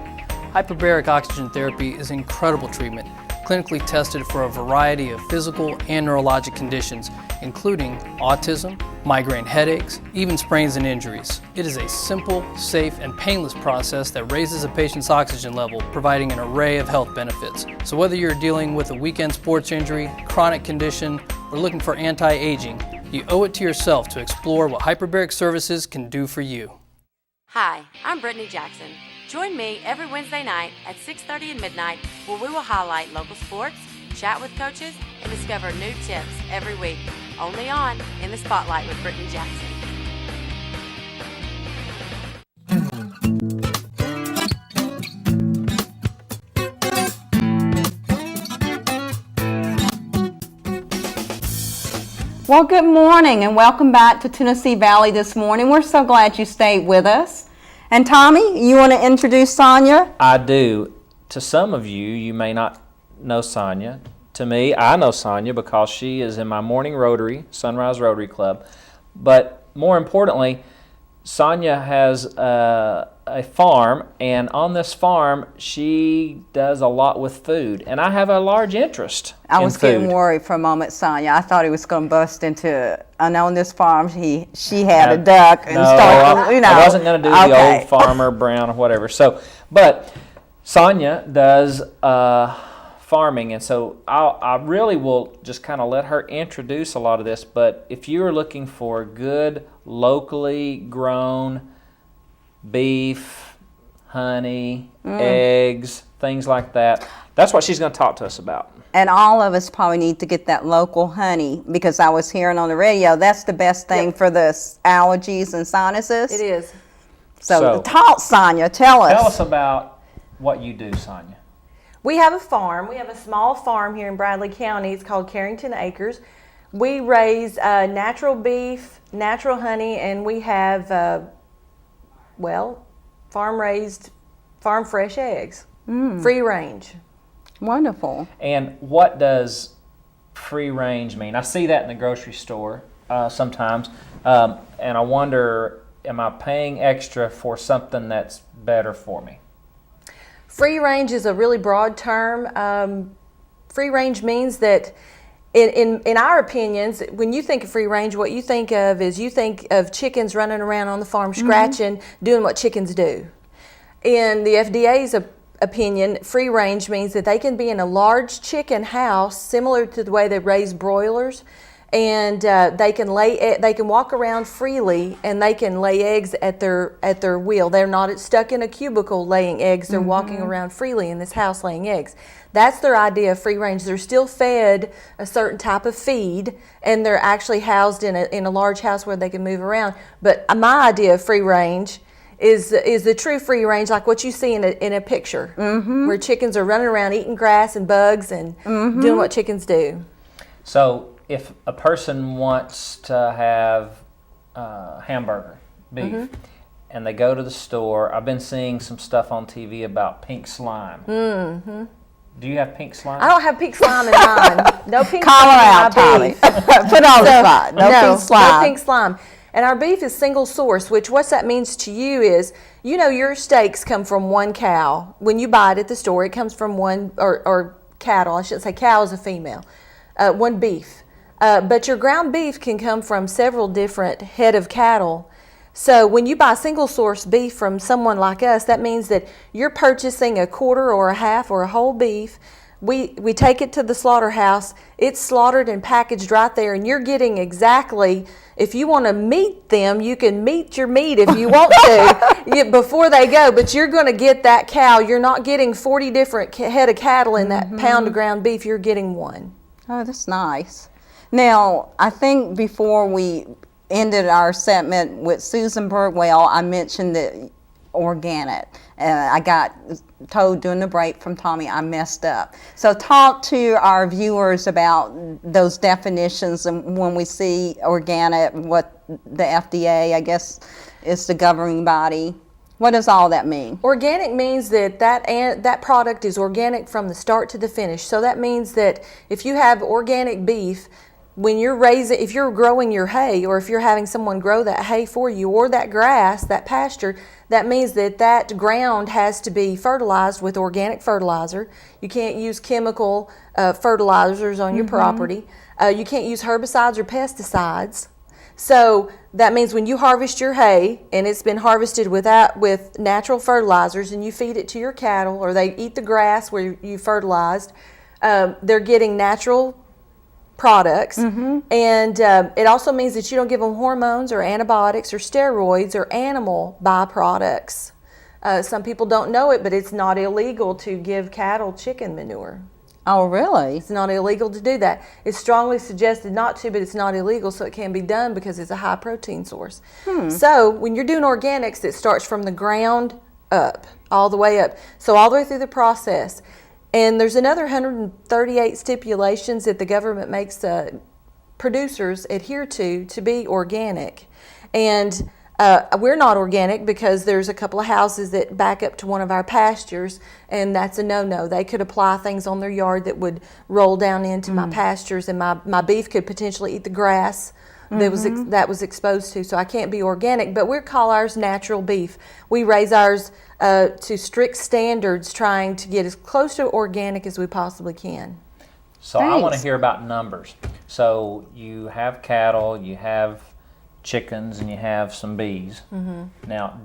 Hyperbaric oxygen therapy is an incredible treatment, clinically tested for a variety of physical and neurologic conditions, including autism, migraine headaches, even sprains and injuries. It is a simple, safe, and painless process that raises a patient's oxygen level, providing an array of health benefits. So whether you're dealing with a weekend sports injury, chronic condition, or looking for anti-aging, you owe it to yourself to explore what Hyperbaric Services can do for you. Hi, I'm Brittany Jackson. Join me every Wednesday night at 6:30 and midnight, where we will highlight local sports, chat with coaches, and discover new tips every week. Only on In the Spotlight with Brittany Jackson. Well, good morning and welcome back to Tennessee Valley This Morning. We're so glad you stayed with us. And Tommy, you want to introduce Sonia? I do. To some of you, you may not know Sonia. To me, I know Sonia because she is in my morning Rotary, Sunrise Rotary Club. But more importantly, Sonia has a a farm, and on this farm, she does a lot with food, and I have a large interest I in was food. getting worried for a moment, Sonia. I thought he was going to bust into, I know on this farm she had a duck and start, you know. I wasn't going to do the old farmer brown or whatever. So, but Sonia does farming, and so I really will just kind of let her introduce a lot of this. But if you're looking for good, locally grown beef, honey, eggs, things like that, that's what she's going to talk to us about. And all of us probably need to get that local honey, because I was hearing on the radio that's the best thing for the allergies and sinuses. It is. So talk, Sonia. Tell us. Tell us about what you do, Sonia. We have a farm. We have a small farm here in Bradley County. It's called Carrington Acres. We raise natural beef, natural honey, and we have, farm-raised, farm-fresh eggs, free range. Wonderful. And what does free range mean? I see that in the grocery store sometimes, and I wonder, am I paying extra for something that's better for me? Free range is a really broad term. Free range means that in our opinions, when you think of free range, what you think of is you think of chickens running around on the farm scratching, doing what chickens do. In the FDA's opinion, free range means that they can be in a large chicken house, similar to the way they raise broilers, and they can walk around freely, and they can lay eggs at their will. They're not stuck in a cubicle laying eggs. They're walking around freely in this house laying eggs. That's their idea of free range. They're still fed a certain type of feed, and they're actually housed in a large house where they can move around. But my idea of free range is the true free range, like what you see in a picture, where chickens are running around eating grass and bugs and doing what chickens do. So if a person wants to have hamburger, beef, and they go to the store, I've been seeing some stuff on TV about pink slime. Do you have pink slime? I don't have pink slime in mine. No pink Call slime her in out, my Tommy. beef. Put on the spot. No pink slime. No pink slime. And our beef is single source, which what that means to you is, you know, your steaks come from one cow. When you buy it at the store, it comes from one, or cattle, I shouldn't say cow is a female, one beef. But your ground beef can come from several different head of cattle. So when you buy single source beef from someone like us, that means that you're purchasing a quarter or a half or a whole beef. We take it to the slaughterhouse. It's slaughtered and packaged right there, and you're getting exactly, if you want to meat them, you can meat your meat if you want to before they go, but you're going to get that cow. You're not getting 40 different head of cattle in that pound of ground beef. You're getting one. Oh, that's nice. Now, I think before we ended our segment with Susan Birdwell, I mentioned that organic. I got told during the break from Tommy I messed up. So talk to our viewers about those definitions, and when we see organic, what the FDA, I guess, is the governing body. What does all that mean? Organic means that product is organic from the start to the finish. So that means that if you have organic beef, when you're if you're growing your hay, or if you're having someone grow that hay for you, or that grass, that pasture, that means that ground has to be fertilized with organic fertilizer. You can't use chemical fertilizers on your property. You can't use herbicides or pesticides. So that means when you harvest your hay, and it's been harvested with natural fertilizers, and you feed it to your cattle, or they eat the grass where you fertilized, they're getting natural products. And it also means that you don't give them hormones or antibiotics or steroids or animal byproducts. Some people don't know it, but it's not illegal to give cattle chicken manure. Oh, really? It's not illegal to do that. It's strongly suggested not to, but it's not illegal, so it can be done because it's a high protein source. So when you're doing organics, it starts from the ground up, all the way up. So all the way through the process. And there's another 138 stipulations that the government makes producers adhere to be organic. And we're not organic because there's a couple of houses that back up to one of our pastures, and that's a no-no. They could apply things on their yard that would roll down into my pastures, and my beef could potentially eat the grass that was exposed to. So I can't be organic, but we call ours natural beef. We raise ours to strict standards, trying to get as close to organic as we possibly can. So I want to Thanks. hear about numbers. So you have cattle, you have chickens, and you have some bees. Now,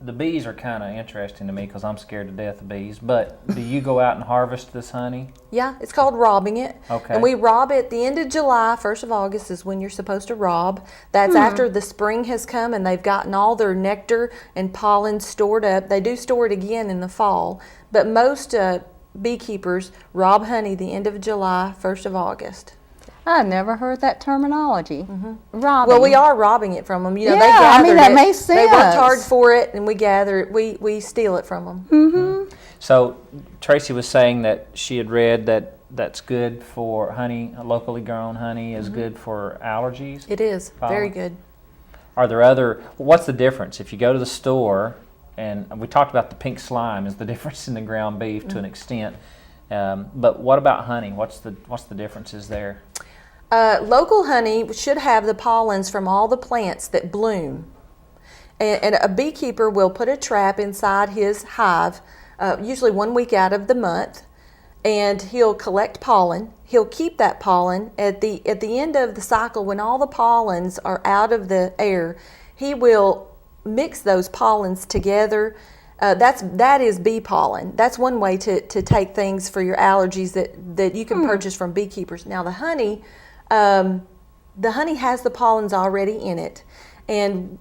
the bees are kind of interesting to me because I'm scared to death of bees, but do you go out and harvest this honey? Yeah, it's called robbing it. Okay. And we rob it the end of July, 1st of August is when you're supposed to rob. That's after the spring has come and they've gotten all their nectar and pollen stored up. They do store it again in the fall, but most beekeepers rob honey the end of July, 1st of August. I never heard that terminology. Robbing. Well, we are robbing it from them. You know, Yeah, they I gathered mean, that it. makes They worked hard sense. for it, and we gather it. We steal it from them. So Tracy was saying that she had read that that's good for honey, locally grown honey is good for allergies. It is very Pollen. good. Are there what's the difference? If you go to the store, and we talked about the pink slime is the difference in the ground beef to an extent, but what about honey? What's the differences there? Local honey should have the pollens from all the plants that bloom. And a beekeeper will put a trap inside his hive, usually 1 week out of the month, and he'll collect pollen. He'll keep that pollen at the end of the cycle when all the pollens are out of the air. He will mix those pollens together. That is bee pollen. That's one way to take things for your allergies that you can purchase from beekeepers. Now the honey has the pollens already in it, and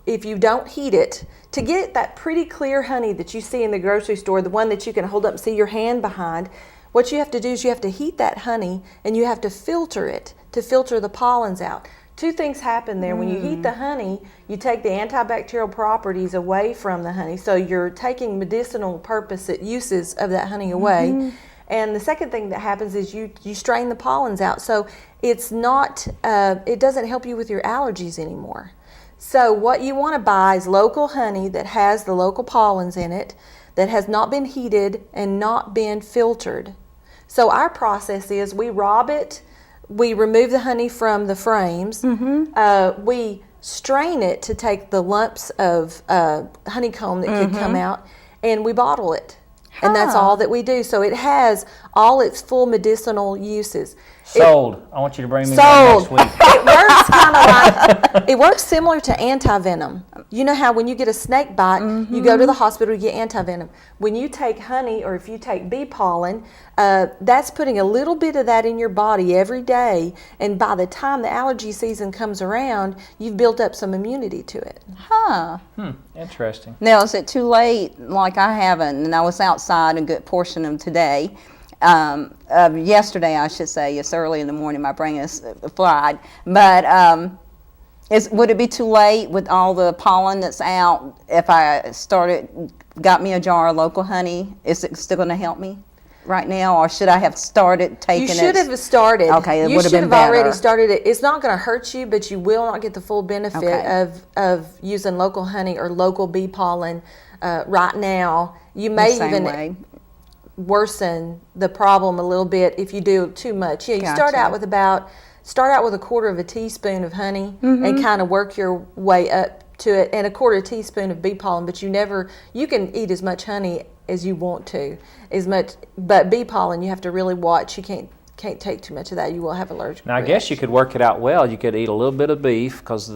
if you don't heat it, to get that pretty clear honey that you see in the grocery store, the one that you can hold up and see your hand behind, what you have to do is you have to heat that honey and you have to filter it to filter the pollens out. Two things happen there. When you heat the honey, you take the antibacterial properties away from the honey, so you're taking medicinal uses of that honey away. And the second thing that happens is you strain the pollens out, so it's not it doesn't help you with your allergies anymore. So what you want to buy is local honey that has the local pollens in it, that has not been heated and not been filtered. So our process is we rob it, we remove the honey from the frames, we strain it to take the lumps of honeycomb that could come out, and we bottle it. And that's all that we do. So it has all its full medicinal uses. Sold. I want you to bring me one next week. It works kind of like, it works similar to anti-venom. You know how when you get a snake bite, you go to the hospital, you get anti-venom. When you take honey or if you take bee pollen, that's putting a little bit of that in your body every day. And by the time the allergy season comes around, you've built up some immunity to it. Interesting. Now, is it too late? Like I haven't, and I was outside a good portion of today. Yesterday, I should say. It's early in the morning. My brain is fried. But would it be too late with all the pollen that's out if I got me a jar of local honey? Is it still going to help me right now, or should I have started taking it? You should have started. Okay, it you would have should been have already better. started it. It's not going to hurt you, but you will not get the full benefit of using local honey or local bee pollen right now. You may even worsen the problem a little bit if you do too much. Yeah, you start out with a quarter of a teaspoon of honey and kind of work your way up to it, and a quarter teaspoon of bee pollen. But you can eat as much honey as you want to, but bee pollen you have to really watch. You can't take too much of that. You will have allergic Now I guess you could work it out well. You could eat a little bit of beef because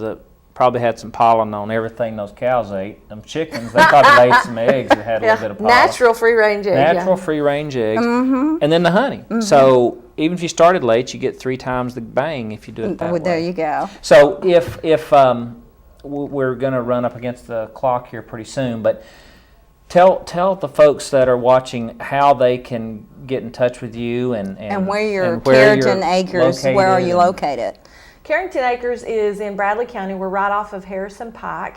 probably had some pollen on everything those cows ate. Them chickens, they probably laid some eggs that had a little bit of pollen. Natural free-range eggs. Natural free-range eggs. And then the honey. So even if you started late, you get 3 times the bang if you do it that way. There you go. So if we're going to run up against the clock here pretty soon, but tell the folks that are watching how they can get in touch with you and where your and where you're Carrington Acres, where are you located? Carrington Acres is in Bradley County. We're right off of Harrison Pike.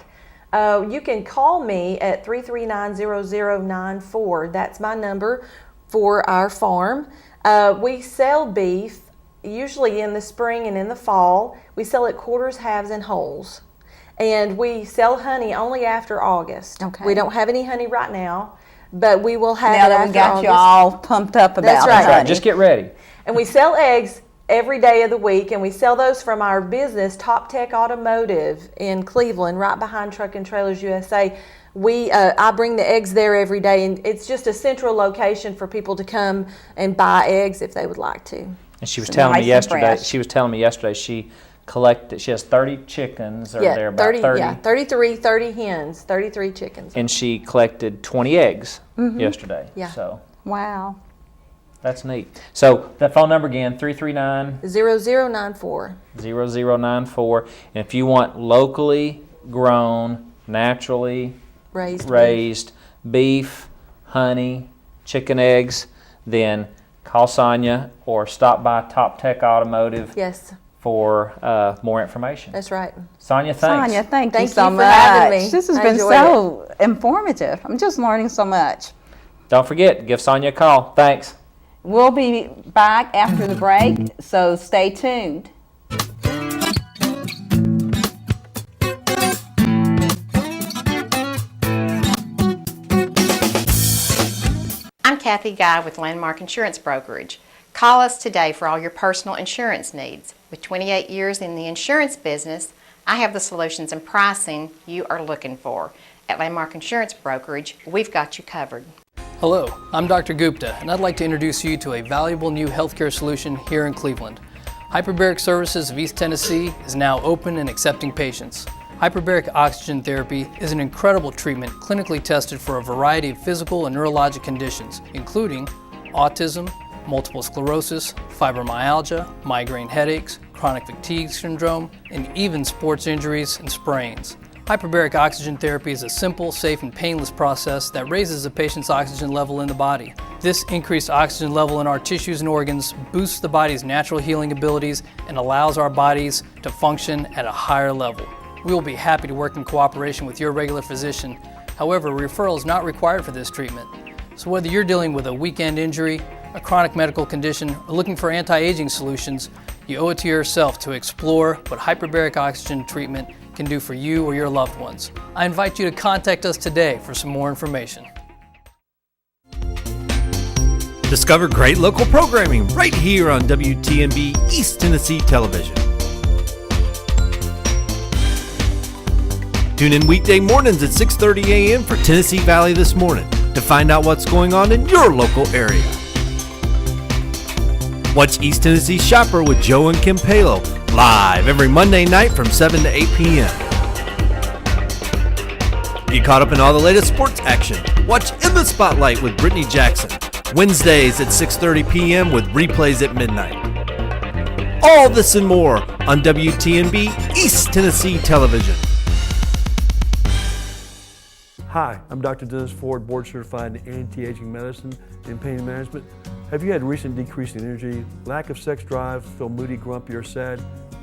You can call me at 339-0094. That's my number for our farm. We sell beef usually in the spring and in the fall. We sell it quarters, halves, and wholes. And we sell honey only after August. Okay. We don't have any honey right now, but we will have Now it that after we got August. you all pumped up about That's it. right. That's right. Just get ready. And we sell eggs every day of the week, and we sell those from our business, Top Tech Automotive in Cleveland, right behind Truck and Trailers USA. I bring the eggs there every day, and it's just a central location for people to come and buy eggs if they would like to. And she was So telling nice me and yesterday. fresh. She was telling me yesterday she collected. She has 30 chickens, or they're about 30. Yeah, 30 hens, 33 chickens. And she collected 20 eggs yesterday. Yeah. So Wow. that's neat. So that phone number again, 339 0094. 0094. And if you want locally grown, naturally Raised beef, honey, chicken eggs, then call Sonia or stop by Top Tech Automotive Yes, for more information. that's right. Sonia, thanks. Sonia, thank you Thank so you for much. having me. This has I been enjoyed so informative. I'm just learning so much. Don't forget, give Sonia a call. Thanks. We'll be back after the break, so stay tuned. I'm Kathy Guy with Landmark Insurance Brokerage. Call us today for all your personal insurance needs. With 28 years in the insurance business, I have the solutions and pricing you are looking for. At Landmark Insurance Brokerage, we've got you covered. Hello, I'm Dr. Gupta, and I'd like to introduce you to a valuable new healthcare solution here in Cleveland. Hyperbaric Services of East Tennessee is now open and accepting patients. Hyperbaric oxygen therapy is an incredible treatment clinically tested for a variety of physical and neurologic conditions, including autism, multiple sclerosis, fibromyalgia, migraine headaches, chronic fatigue syndrome, and even sports injuries and sprains. Hyperbaric oxygen therapy is a simple, safe, and painless process that raises a patient's oxygen level in the body. This increased oxygen level in our tissues and organs boosts the body's natural healing abilities and allows our bodies to function at a higher level. We will be happy to work in cooperation with your regular physician. However, referral is not required for this treatment. So whether you're dealing with a weekend injury, a chronic medical condition, or looking for anti-aging solutions, you owe it to yourself to explore what hyperbaric oxygen treatment can do for you or your loved ones. I invite you to contact us today for some more information. Discover great local programming right here on WTMB East Tennessee Television. Tune in weekday mornings at 6:30 a.m. for Tennessee Valley This Morning to find out what's going on in your local area. Watch East Tennessee Shopper with Joe and Kim Palo live every Monday night from 7 to 8 p.m. Get caught up in all the latest sports action. Watch In the Spotlight with Brittany Jackson Wednesdays at 6:30 p.m. with replays at midnight. All this and more on WTMB East Tennessee Television. Hi, I'm Dr. Dennis Ford, board certified in anti-aging medicine and pain management. Have you had recent decrease in energy, lack of sex drive, feel moody, grumpy, or sad?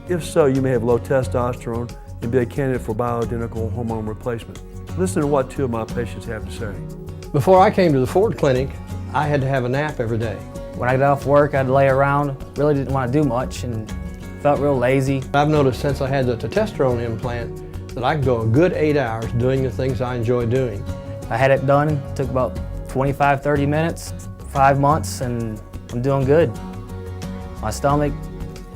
If so, you may have low testosterone and be a candidate for bioidentical hormone replacement. Listen to what two of my patients have to say. Before I came to the Ford Clinic, I had to have a nap every day. When I got off work, I'd lay around, really didn't want to do much, and felt real lazy. I've noticed since I had the testosterone implant that I can go a good 8 hours doing the things I enjoy doing. I had it done, took about 25, 30 minutes, 5 months, and I'm doing good. My stomach,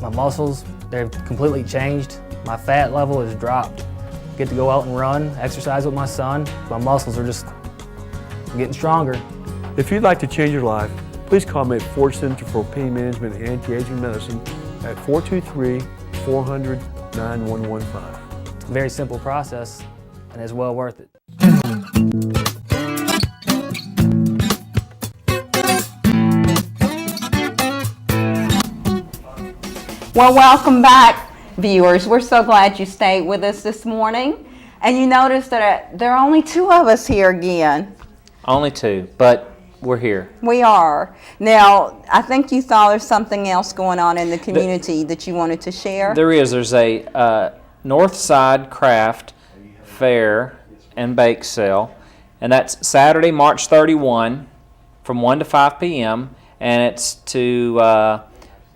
my muscles, they've completely changed. My fat level has dropped. Get to go out and run, exercise with my son. My muscles are just getting stronger. If you'd like to change your life, please call me at Ford Center for Pain Management and Anti-Aging Medicine at 423-400-9115. It's a very simple process, and it's well worth it. Well, welcome back, viewers. We're so glad you stayed with us this morning. And you notice that there are only two of us here again. Only two, but we're here. We are. Now, I think you thought there's something else going on in the community that you wanted to share. There is. There's a North Side Craft Fair and Bake Sale, and that's Saturday, March 31 from 1 to 5 p.m., and it's to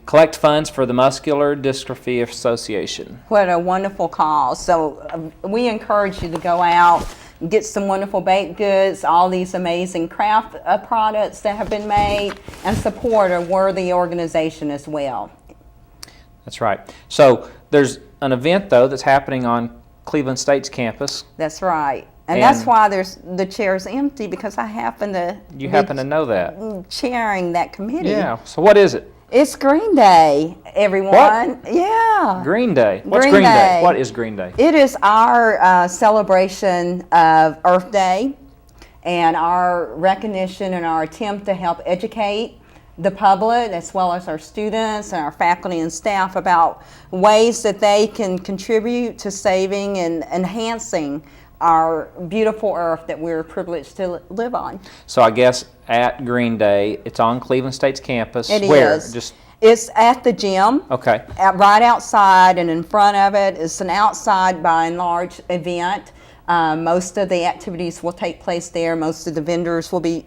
collect funds for the Muscular Dystrophy Association. What a wonderful cause. So we encourage you to go out, get some wonderful baked goods, all these amazing craft products that have been made, and support a worthy organization as well. That's right. So there's an event, though, that's happening on Cleveland State's campus. That's right. And that's why the chair's empty, because I happen to You happen to know that. chairing that committee. Yeah. So what is it? It's Green Day, everyone. What? Yeah. Green Day. What's Green Green Day? Day. What is Green Day? It is our celebration of Earth Day and our recognition and our attempt to help educate the public as well as our students and our faculty and staff about ways that they can contribute to saving and enhancing our beautiful earth that we're privileged to live on. So I guess at Green Day, it's on Cleveland State's campus. It Where? is. Just It's at the gym. okay. Right outside, and in front of it is an outside by and large event. Most of the activities will take place there. Most of the vendors will be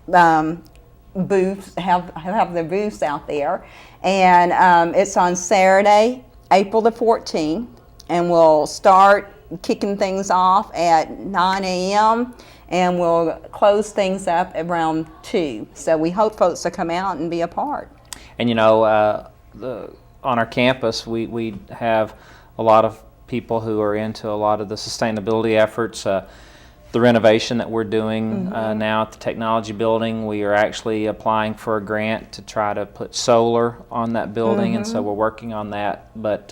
booths, have their booths out there. And it's on Saturday, April the 14th, and we'll start kicking things off at 9 a.m. and we'll close things up around 2. So we hope folks will come out and be a part. And you know, on our campus, we have a lot of people who are into a lot of the sustainability efforts. The renovation that we're doing now at the technology building, we are actually applying for a grant to try to put solar on that building, and so we're working on that. But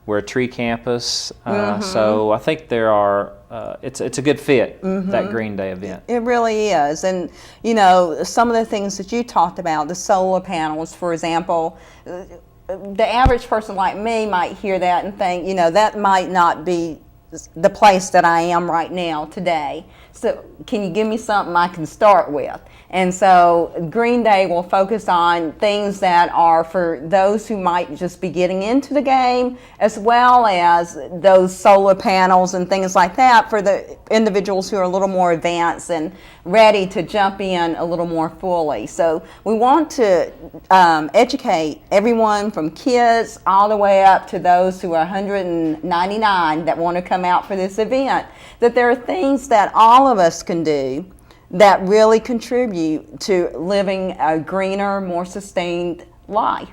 we're a tree campus, so I think there are. It's a good fit, that Green Day event. It really is. And you know, some of the things that you talked about, the solar panels, for example, the average person like me might hear that and think, you know, that might not be the place that I am right now today. So can you give me something I can start with? And so Green Day will focus on things that are for those who might just be getting into the game, as well as those solar panels and things like that for the individuals who are a little more advanced and ready to jump in a little more fully. So we want to educate everyone from kids all the way up to those who are 199 that want to come out for this event, that there are things that all of us can do that really contribute to living a greener, more sustained life.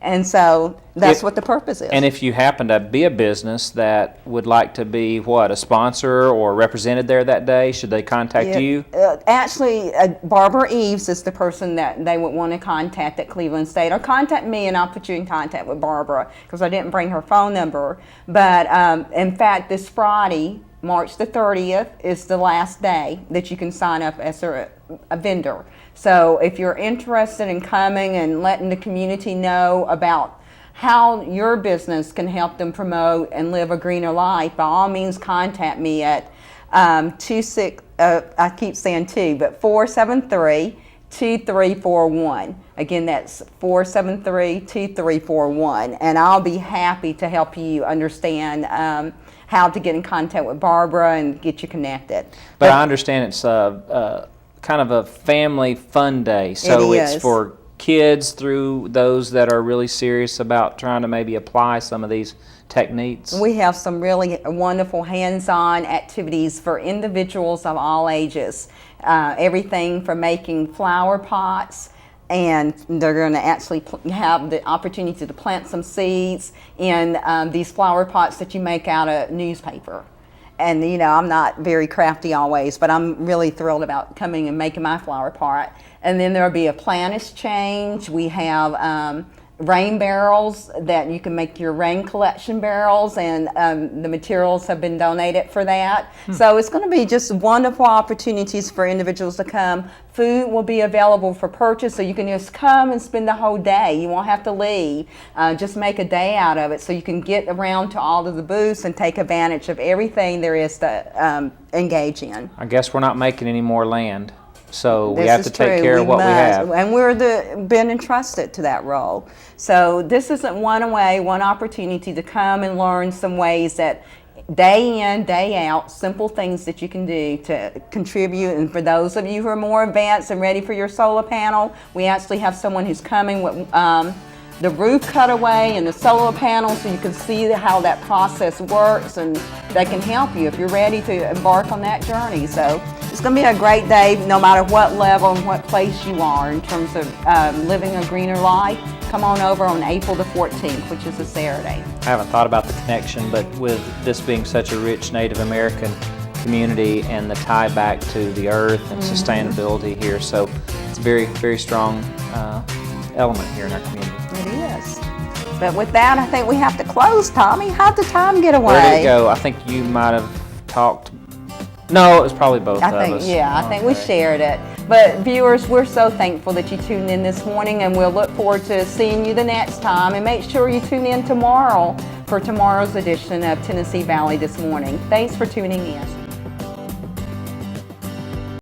And so that's what the purpose is. And if you happen to be a business that would like to be, a sponsor or represented there that day, should they contact you? Actually, Barbara Eves is the person that they would want to contact at Cleveland State, or contact me and I'll put you in contact with Barbara, because I didn't bring her phone number. But in fact, this Friday, March the 30th, is the last day that you can sign up as a vendor. So if you're interested in coming and letting the community know about how your business can help them promote and live a greener life, by all means contact me at I keep saying 473-2341. Again, that's 473-2341. And I'll be happy to help you understand how to get in contact with Barbara and get you connected. But I understand it's kind of a family fun day, so it's for kids through those that are really serious about trying to maybe apply some of these techniques. We have some really wonderful hands-on activities for individuals of all ages. Everything from making flower pots, and they're going to actually have the opportunity to plant some seeds in these flower pots that you make out of newspaper. And you know, I'm not very crafty always, but I'm really thrilled about coming and making my flower pot. And then there'll be a plant exchange. We have rain barrels that you can make your rain collection barrels, and the materials have been donated for that. So it's going to be just wonderful opportunities for individuals to come. Food will be available for purchase, so you can just come and spend the whole day. You won't have to leave. Just make a day out of it so you can get around to all of the booths and take advantage of everything there is to engage in. I guess we're not making any more land, so we have to take care of what we have. And we're been entrusted to that role. So this isn't one opportunity to come and learn some ways that day in, day out, simple things that you can do to contribute. And for those of you who are more advanced and ready for your solar panel, we actually have someone who's coming with the roof cutaway and the solar panel, so you can see how that process works, and they can help you if you're ready to embark on that journey. So it's going to be a great day no matter what level and what place you are in terms of living a greener life. come on over on April the 14th, which is a Saturday. I haven't thought about the connection, but with this being such a rich Native American community and the tie back to the earth and sustainability here, so it's a very, very strong element here in our community. It is. But with that, I think we have to close, Tommy. How'd the time get away? Where did it go? I think you might have talked. No, it was probably both of us. I think we shared it. But viewers, we're so thankful that you tuned in this morning, and we'll look forward to seeing you the next time. And make sure you tune in tomorrow for tomorrow's edition of Tennessee Valley This Morning. Thanks for tuning in.